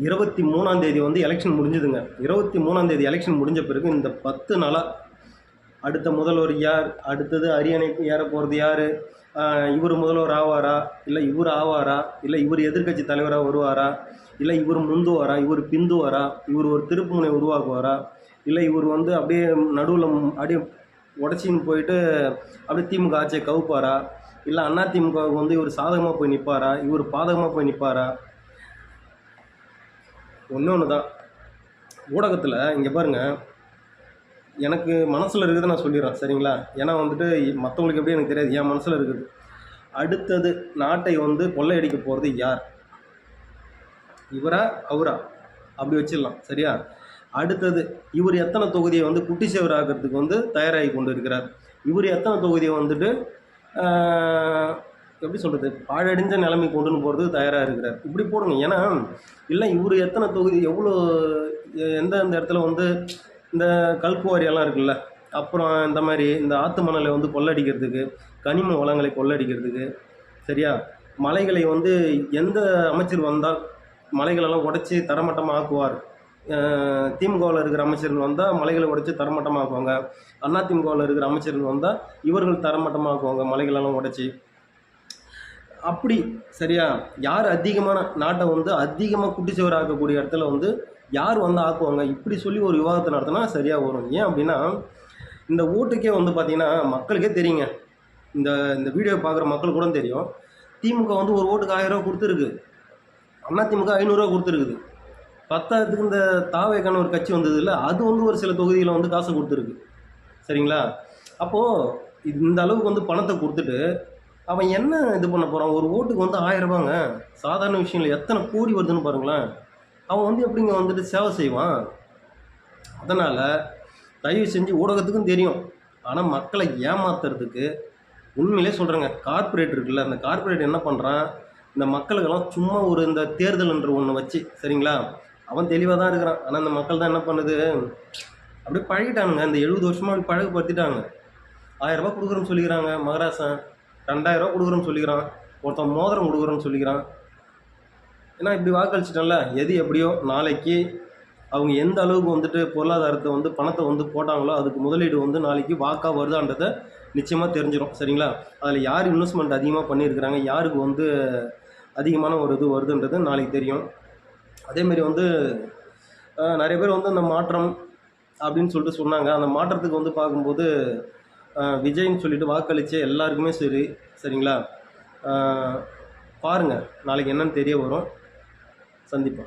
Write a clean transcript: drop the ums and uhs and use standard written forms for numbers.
23ஆம் தேதி வந்து எலெக்ஷன் முடிஞ்சுதுங்க. 23ஆம் தேதி எலெக்ஷன் முடிஞ்ச பிறகு இந்த 10 நாளா அடுத்த முதல்வர் யார், அடுத்தது அரியணைக்கு ஏற போகிறது யார், இவர் முதல்வர் ஆவாரா, இல்லை இவர் ஆவாரா, இல்லை இவர் எதிர்க்கட்சி தலைவராக வருவாரா, இல்லை இவர் முந்துவாரா, இவர் பிந்துவாரா, இவர் ஒரு திருப்புமுனை உருவாக்குவாரா, இல்லை இவர் வந்து அப்படியே நடுவில் அப்படியே உடச்சின்னு போயிட்டு அப்படியே திமுக ஆட்சியை கவுப்பாரா, இல்லை அதிமுகவுக்கு வந்து இவர் சாதகமாக போய் நிற்பாரா, இவர் பாதகமாக போய் நிற்பாரா. ஒன்று தான் ஊடகத்தில் இங்கே பாருங்கள், எனக்கு மனசில் இருக்கிறத நான் சொல்லிடுறேன் சரிங்களா. ஏன்னா வந்துட்டு மற்றவங்களுக்கு எப்படி எனக்கு தெரியாது, என் மனசில் இருக்குது. அடுத்தது நாட்டை வந்து கொள்ளையடிக்க போகிறது யார், இவரா அவரா அப்படி வச்சிடலாம் சரியா. அடுத்தது இவர் எத்தனை தொகுதியை வந்து குட்டி சேவர் ஆகிறதுக்கு வந்து தயாராகி கொண்டு இருக்கிறார், இவர் எத்தனை தொகுதியை வந்துட்டு எப்படி சொல்கிறது பாழடைஞ்ச நிலைமை கொண்டுன்னு போகிறதுக்கு தயாராக இருக்கிறார், இப்படி போடுங்க. ஏன்னா இல்லை இவர் எத்தனை தொகுதி எவ்வளோ எந்தெந்த இடத்துல வந்து இந்த கல்குவாரியெல்லாம் இருக்குல்ல, அப்புறம் இந்த மாதிரி இந்த ஆற்று மணலை வந்து கொள்ளடிக்கிறதுக்கு, கனிம வளங்களை கொள்ளடிக்கிறதுக்கு சரியா, மலைகளை வந்து எந்த அமைச்சர் வந்தால் மலைகளெல்லாம் உடச்சி தரமட்டமாக ஆக்குவார். திமுகவில் இருக்கிற அமைச்சர்கள் வந்தால் மலைகளை உடைச்சி தரமட்டமாக ஆக்குவாங்க, அதிமுகவில் இருக்கிற அமைச்சர்கள் வந்தால் இவர்கள் தரமட்டமாக ஆக்குவாங்க மலைகளெல்லாம் உடைச்சி. அப்படி சரியா, யார் அதிகமான நாட்டை வந்து அதிகமாக குட்டிச்சுவர் ஆக்கக்கூடிய இடத்துல வந்து யார் வந்து ஆக்குவாங்க, இப்படி சொல்லி ஒரு விவாதத்தை நடத்தினா சரியாக வரும். ஏன் அப்படின்னா இந்த ஓட்டுக்கே வந்து பார்த்திங்கன்னா மக்களுக்கே தெரியுங்க, இந்த இந்த வீடியோ பார்க்குற மக்கள் கூட தெரியும், திமுக வந்து ஒரு ஓட்டுக்கு 1000 ரூபா கொடுத்துருக்கு, அதிமுக 500 ரூபா கொடுத்துருக்குது. பத்தாயிரத்துக்கு இந்த தாவேக்கான ஒரு கட்சி வந்தது இல்லை, அது வந்து ஒரு சில தொகுதியில் வந்து காசை கொடுத்துருக்கு சரிங்களா. அப்போது இந்த அளவுக்கு வந்து பணத்தை கொடுத்துட்டு அவன் என்ன இது பண்ண போகிறான், ஒரு ஓட்டுக்கு வந்து 1000 ரூபாங்க சாதாரண விஷயம் இல்லை, எத்தனை கோடி வருதுன்னு பாருங்களேன். அவன் வந்து எப்படிங்க வந்துட்டு சேவை செய்வான். அதனால் தயவு செஞ்சு ஊடகத்துக்கும் தெரியும், ஆனால் மக்களை ஏமாத்துறதுக்கு உண்மையிலே சொல்கிறேங்க, கார்ப்பரேட் இருக்குல்ல, அந்த கார்ப்பரேட் என்ன பண்ணுறான், இந்த மக்களுக்கெல்லாம் சும்மா ஒரு இந்த தேர்தல்ன்ற ஒன்று வச்சு சரிங்களா, அவன் தெளிவாக தான் இருக்கிறான். ஆனால் இந்த மக்கள் தான் என்ன பண்ணுது, அப்படியே பழகிட்டானுங்க, இந்த 70 வருஷமாக அப்படி பழகப்படுத்திட்டாங்க. 1000 ரூபா கொடுக்குறோன்னு சொல்லிக்கிறாங்க மகராசன், 2000 ரூபா கொடுக்குறோன்னு சொல்லிக்கிறான், ஒருத்தன் மோதிரம் கொடுக்குறோன்னு சொல்லிக்கிறான். ஏன்னா இப்படி வாக்களிச்சிட்டோம்ல, எது எப்படியோ நாளைக்கு அவங்க எந்த அளவுக்கு வந்துட்டு பொருளாதாரத்தை வந்து பணத்தை வந்து போட்டாங்களோ அதுக்கு முதலீடு வந்து நாளைக்கு வாக்காக வருதான்றதை நிச்சயமாக தெரிஞ்சிடும் சரிங்களா. அதில் யார் இன்வெஸ்ட்மெண்ட் அதிகமாக பண்ணியிருக்கிறாங்க, யாருக்கு வந்து அதிகமான ஒரு இது வருதுன்றது நாளைக்கு தெரியும். அதேமாரி வந்து நிறைய பேர் வந்து அந்த மாற்றம் அப்படின்னு சொல்லிட்டு சொன்னாங்க. அந்த மாற்றத்துக்கு வந்து பார்க்கும்போது விஜய்ன்னு சொல்லிட்டு வாக்களித்த எல்லாருக்குமே சரி சரிங்களா, பாருங்கள் நாளைக்கு என்னன்னு தெரிய வரும். சந்திப்போம்.